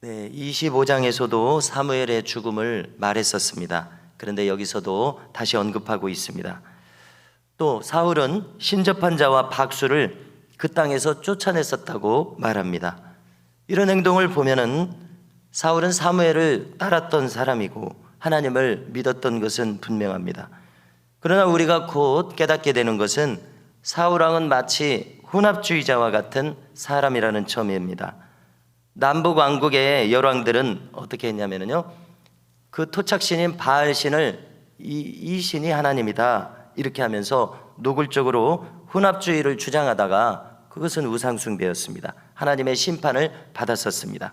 네, 25장에서도 사무엘의 죽음을 말했었습니다. 그런데 여기서도 다시 언급하고 있습니다. 또 사울은 신접한 자와 박수를 그 땅에서 쫓아냈었다고 말합니다. 이런 행동을 보면은 사울은 사무엘을 따랐던 사람이고 하나님을 믿었던 것은 분명합니다. 그러나 우리가 곧 깨닫게 되는 것은 사울왕은 마치 혼합주의자와 같은 사람이라는 점입니다. 남북 왕국의 열왕들은 어떻게 했냐면요, 그 토착신인 바알신을 이 신이 하나님이다 이렇게 하면서 노골적으로 혼합주의를 주장하다가 그것은 우상숭배였습니다. 하나님의 심판을 받았었습니다.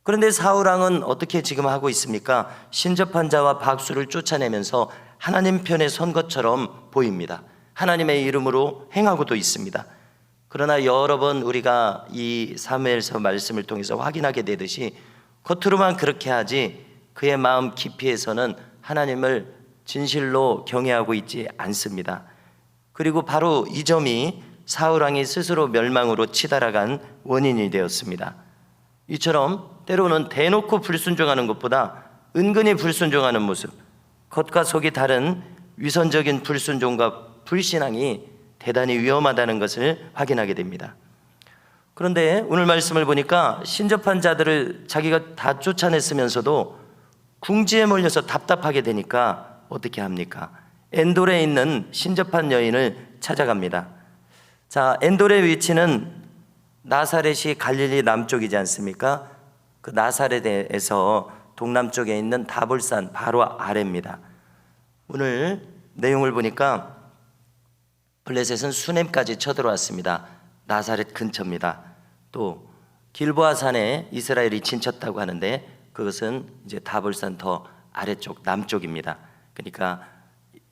그런데 사울왕은 어떻게 지금 하고 있습니까? 신접한 자와 박수를 쫓아내면서 하나님 편에 선 것처럼 보입니다. 하나님의 이름으로 행하고도 있습니다. 그러나 여러 번 우리가 이 사무엘서 말씀을 통해서 확인하게 되듯이 겉으로만 그렇게 하지 그의 마음 깊이에서는 하나님을 진실로 경외하고 있지 않습니다. 그리고 바로 이 점이 사울왕이 스스로 멸망으로 치달아간 원인이 되었습니다. 이처럼 때로는 대놓고 불순종하는 것보다 은근히 불순종하는 모습, 겉과 속이 다른 위선적인 불순종과 불신앙이 대단히 위험하다는 것을 확인하게 됩니다. 그런데 오늘 말씀을 보니까 신접한 자들을 자기가 다 쫓아냈으면서도 궁지에 몰려서 답답하게 되니까 어떻게 합니까? 엔돌에 있는 신접한 여인을 찾아갑니다. 자, 엔돌의 위치는 나사렛이 갈릴리 남쪽이지 않습니까? 그 나사렛에서 동남쪽에 있는 다볼산 바로 아래입니다. 오늘 내용을 보니까 블레셋은 수넴까지 쳐들어왔습니다. 나사렛 근처입니다. 또 길보아 산에 이스라엘이 진쳤다고 하는데 그것은 이제 다볼산 더 아래쪽 남쪽입니다. 그러니까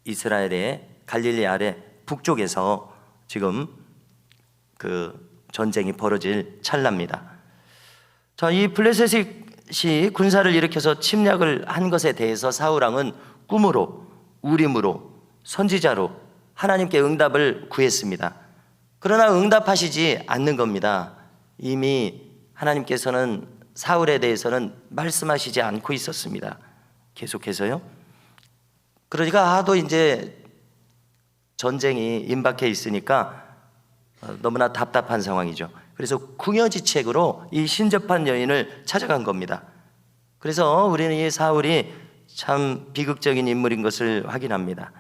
이스라엘의 갈릴리 아래 북쪽에서 지금 그 전쟁이 벌어질 찰나입니다. 자, 이 블레셋이 군사를 일으켜서 침략을 한 것에 대해서 사울왕은 꿈으로, 우림으로, 선지자로 하나님께 응답을 구했습니다. 그러나 응답하시지 않는 겁니다. 이미 하나님께서는 사울에 대해서는 말씀하시지 않고 있었습니다. 계속해서요. 그러니까 하도 이제 전쟁이 임박해 있으니까 너무나 답답한 상황이죠. 그래서 궁여지책으로 이 신접한 여인을 찾아간 겁니다. 그래서 우리는 이 사울이 참 비극적인 인물인 것을 확인합니다.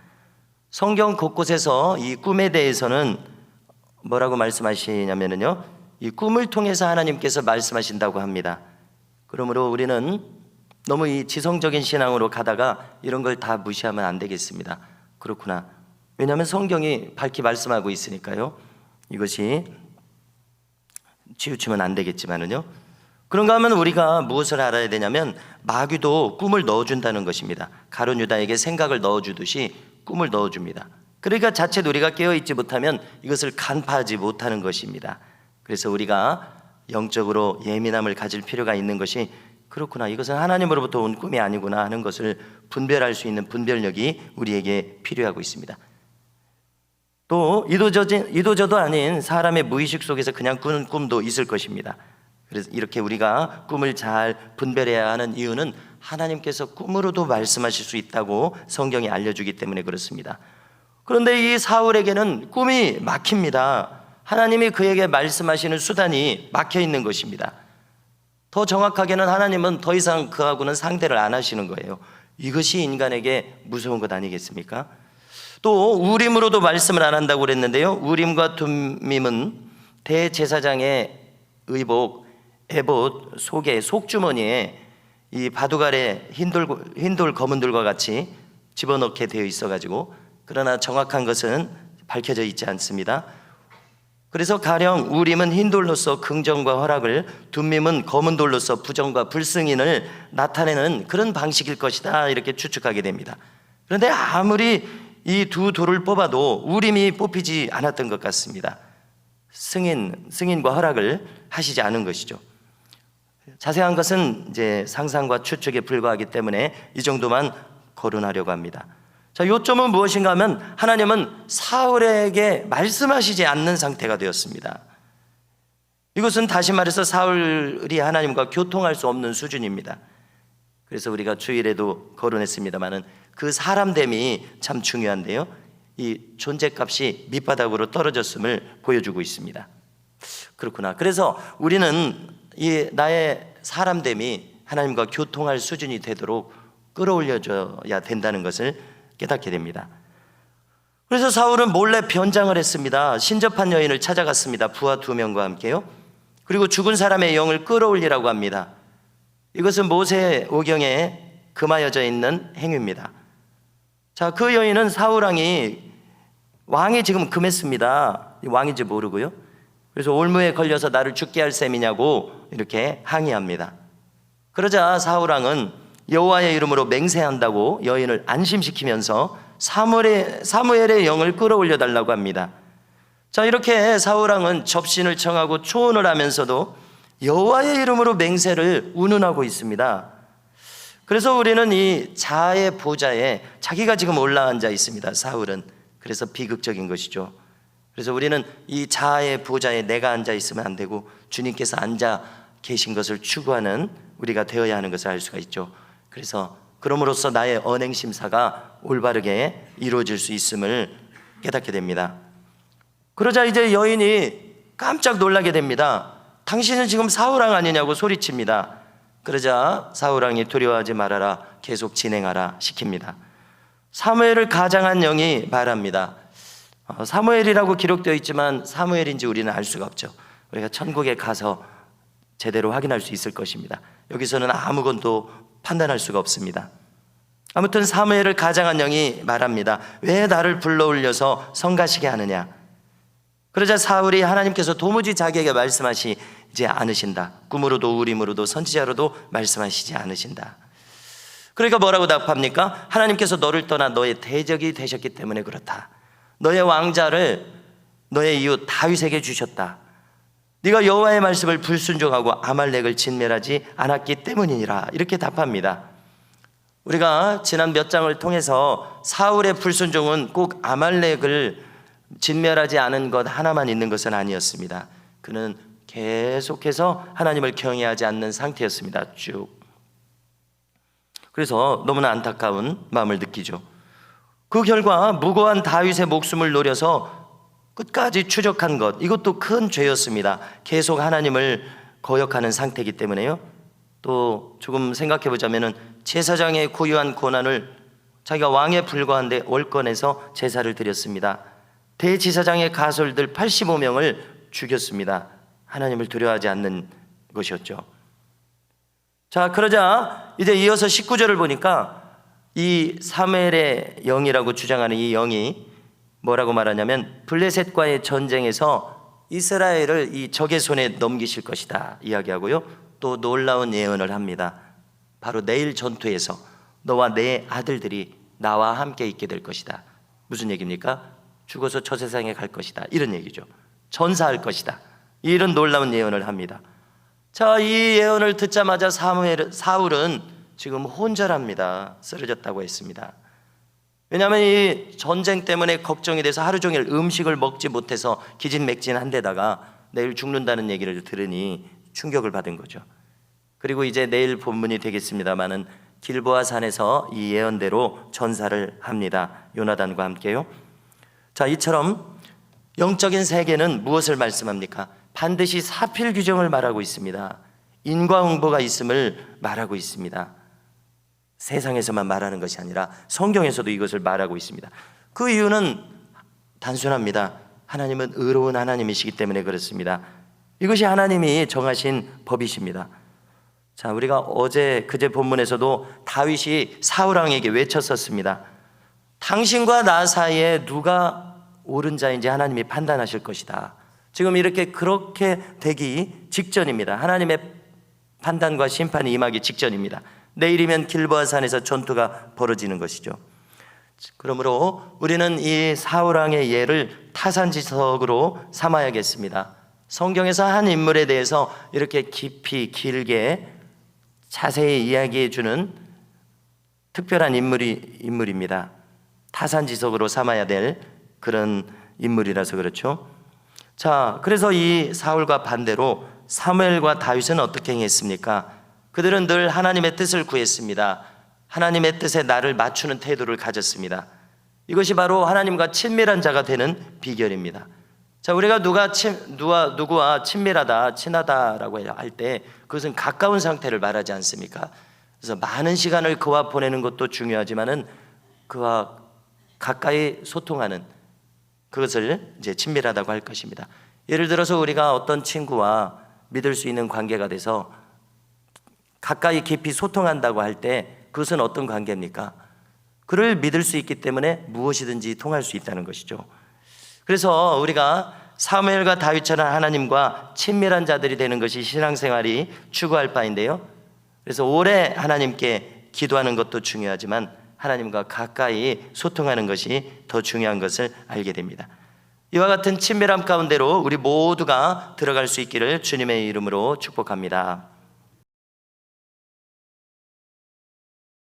성경 곳곳에서 이 꿈에 대해서는 뭐라고 말씀하시냐면요, 이 꿈을 통해서 하나님께서 말씀하신다고 합니다. 그러므로 우리는 너무 이 지성적인 신앙으로 가다가 이런 걸 다 무시하면 안 되겠습니다. 그렇구나. 왜냐하면 성경이 밝히 말씀하고 있으니까요. 이것이 치우치면 안 되겠지만은요. 그런가 하면 우리가 무엇을 알아야 되냐면 마귀도 꿈을 넣어준다는 것입니다. 가룟 유다에게 생각을 넣어주듯이 꿈을 넣어줍니다. 그러니까 자칫 우리가 깨어있지 못하면 이것을 간파하지 못하는 것입니다. 그래서 우리가 영적으로 예민함을 가질 필요가 있는 것이 그렇구나, 이것은 하나님으로부터 온 꿈이 아니구나 하는 것을 분별할 수 있는 분별력이 우리에게 필요하고 있습니다. 또 이도저도 아닌 사람의 무의식 속에서 그냥 꾸는 꿈도 있을 것입니다. 그래서 이렇게 우리가 꿈을 잘 분별해야 하는 이유는 하나님께서 꿈으로도 말씀하실 수 있다고 성경이 알려주기 때문에 그렇습니다. 그런데 이 사울에게는 꿈이 막힙니다. 하나님이 그에게 말씀하시는 수단이 막혀 있는 것입니다. 더 정확하게는 하나님은 더 이상 그하고는 상대를 안 하시는 거예요. 이것이 인간에게 무서운 것 아니겠습니까? 또 우림으로도 말씀을 안 한다고 그랬는데요, 우림과 둠밈은 대제사장의 의복, 에봇 속에 속주머니에 이 바둑알에 흰돌 검은돌과 같이 집어넣게 되어 있어가지고, 그러나 정확한 것은 밝혀져 있지 않습니다. 그래서 가령 우림은 흰돌로서 긍정과 허락을, 둠밈은 검은돌로서 부정과 불승인을 나타내는 그런 방식일 것이다 이렇게 추측하게 됩니다. 그런데 아무리 이 두 돌을 뽑아도 우림이 뽑히지 않았던 것 같습니다. 승인과 허락을 하시지 않은 것이죠. 자세한 것은 이제 상상과 추측에 불과하기 때문에 이 정도만 거론하려고 합니다. 자, 요점은 무엇인가 하면 하나님은 사울에게 말씀하시지 않는 상태가 되었습니다. 이것은 다시 말해서 사울이 하나님과 교통할 수 없는 수준입니다. 그래서 우리가 주일에도 거론했습니다마는 그 사람됨이 참 중요한데요, 이 존재값이 밑바닥으로 떨어졌음을 보여주고 있습니다. 그렇구나. 그래서 우리는 이 나의 사람됨이 하나님과 교통할 수준이 되도록 끌어올려줘야 된다는 것을 깨닫게 됩니다. 그래서 사울은 몰래 변장을 했습니다. 신접한 여인을 찾아갔습니다. 부하 2명과 함께요. 그리고 죽은 사람의 영을 끌어올리라고 합니다. 이것은 모세오경에 금하여져 있는 행위입니다. 자, 그 여인은 사울왕이 지금 금했습니다. 왕인지 모르고요. 그래서 올무에 걸려서 나를 죽게 할 셈이냐고 이렇게 항의합니다. 그러자 사울왕은 여호와의 이름으로 맹세한다고 여인을 안심시키면서 사무엘의 영을 끌어올려 달라고 합니다. 자, 이렇게 사울왕은 접신을 청하고 초혼을 하면서도 여호와의 이름으로 맹세를 운운하고 있습니다. 그래서 우리는 이 자의 보좌에 자기가 지금 올라앉아 있습니다. 사울은. 그래서 비극적인 것이죠. 그래서 우리는 이 자의 보좌에 내가 앉아 있으면 안 되고 주님께서 앉아 계신 것을 추구하는 우리가 되어야 하는 것을 알 수가 있죠. 그래서 그럼으로써 나의 언행심사가 올바르게 이루어질 수 있음을 깨닫게 됩니다. 그러자 이제 여인이 깜짝 놀라게 됩니다. 당신은 지금 사울왕 아니냐고 소리칩니다. 그러자 사울왕이 두려워하지 말아라, 계속 진행하라 시킵니다. 사무엘을 가장한 영이 말합니다. 사무엘이라고 기록되어 있지만 사무엘인지 우리는 알 수가 없죠. 우리가 천국에 가서 제대로 확인할 수 있을 것입니다. 여기서는 아무것도 판단할 수가 없습니다. 아무튼 사무엘을 가장한 영이 말합니다. 왜 나를 불러올려서 성가시게 하느냐? 그러자 사울이 하나님께서 도무지 자기에게 말씀하시지 않으신다. 꿈으로도 우림으로도 선지자로도 말씀하시지 않으신다. 그러니까 뭐라고 답합니까? 하나님께서 너를 떠나 너의 대적이 되셨기 때문에 그렇다. 너의 왕자를 너의 이웃 다윗에게 주셨다. 네가 여호와의 말씀을 불순종하고 아말렉을 진멸하지 않았기 때문이니라. 이렇게 답합니다. 우리가 지난 몇 장을 통해서 사울의 불순종은 꼭 아말렉을 진멸하지 않은 것 하나만 있는 것은 아니었습니다. 그는 계속해서 하나님을 경외하지 않는 상태였습니다. 쭉. 그래서 너무나 안타까운 마음을 느끼죠. 그 결과 무고한 다윗의 목숨을 노려서 끝까지 추적한 것, 이것도 큰 죄였습니다. 계속 하나님을 거역하는 상태이기 때문에요. 또 조금 생각해 보자면은 제사장의 고유한 권한을 자기가 왕에 불과한데 월권에서 제사를 드렸습니다. 대지사장의 가솔들 85명을 죽였습니다. 하나님을 두려워하지 않는 것이었죠. 자, 그러자 이제 이어서 19절을 보니까 이 사무엘의 영이라고 주장하는 이 영이 뭐라고 말하냐면 블레셋과의 전쟁에서 이스라엘을 이 적의 손에 넘기실 것이다 이야기하고요. 또 놀라운 예언을 합니다. 바로 내일 전투에서 너와 내 아들들이 나와 함께 있게 될 것이다. 무슨 얘기입니까? 죽어서 저 세상에 갈 것이다, 이런 얘기죠. 전사할 것이다, 이런 놀라운 예언을 합니다. 자, 이 예언을 듣자마자 사울은 지금 혼절합니다. 쓰러졌다고 했습니다. 왜냐하면 이 전쟁 때문에 걱정이 돼서 하루 종일 음식을 먹지 못해서 기진맥진한 데다가 내일 죽는다는 얘기를 들으니 충격을 받은 거죠. 그리고 이제 내일 본문이 되겠습니다마는 길보아 산에서 이 예언대로 전사를 합니다. 요나단과 함께요. 자, 이처럼 영적인 세계는 무엇을 말씀합니까? 반드시 사필 규정을 말하고 있습니다. 인과응보가 있음을 말하고 있습니다. 세상에서만 말하는 것이 아니라 성경에서도 이것을 말하고 있습니다. 그 이유는 단순합니다. 하나님은 의로운 하나님이시기 때문에 그렇습니다. 이것이 하나님이 정하신 법이십니다. 자, 우리가 그제 본문에서도 다윗이 사울왕에게 외쳤었습니다. 당신과 나 사이에 누가 옳은 자인지 하나님이 판단하실 것이다. 지금 그렇게 되기 직전입니다. 하나님의 판단과 심판이 임하기 직전입니다. 내일이면 길보아 산에서 전투가 벌어지는 것이죠. 그러므로 우리는 이 사울왕의 예를 타산지석으로 삼아야겠습니다. 성경에서 한 인물에 대해서 이렇게 깊이 길게 자세히 이야기해 주는 특별한 인물입니다. 타산지석으로 삼아야 될 그런 인물이라서 그렇죠. 자, 그래서 이 사울과 반대로 사무엘과 다윗은 어떻게 행했습니까? 그들은 늘 하나님의 뜻을 구했습니다. 하나님의 뜻에 나를 맞추는 태도를 가졌습니다. 이것이 바로 하나님과 친밀한 자가 되는 비결입니다. 자, 우리가 누구와 친밀하다, 친하다라고 할 때 그것은 가까운 상태를 말하지 않습니까? 그래서 많은 시간을 그와 보내는 것도 중요하지만은 그와 가까이 소통하는 그것을 이제 친밀하다고 할 것입니다. 예를 들어서 우리가 어떤 친구와 믿을 수 있는 관계가 돼서 가까이 깊이 소통한다고 할 때 그것은 어떤 관계입니까? 그를 믿을 수 있기 때문에 무엇이든지 통할 수 있다는 것이죠. 그래서 우리가 사무엘과 다윗처럼 하나님과 친밀한 자들이 되는 것이 신앙생활이 추구할 바인데요. 그래서 오래 하나님께 기도하는 것도 중요하지만 하나님과 가까이 소통하는 것이 더 중요한 것을 알게 됩니다. 이와 같은 친밀함 가운데로 우리 모두가 들어갈 수 있기를 주님의 이름으로 축복합니다.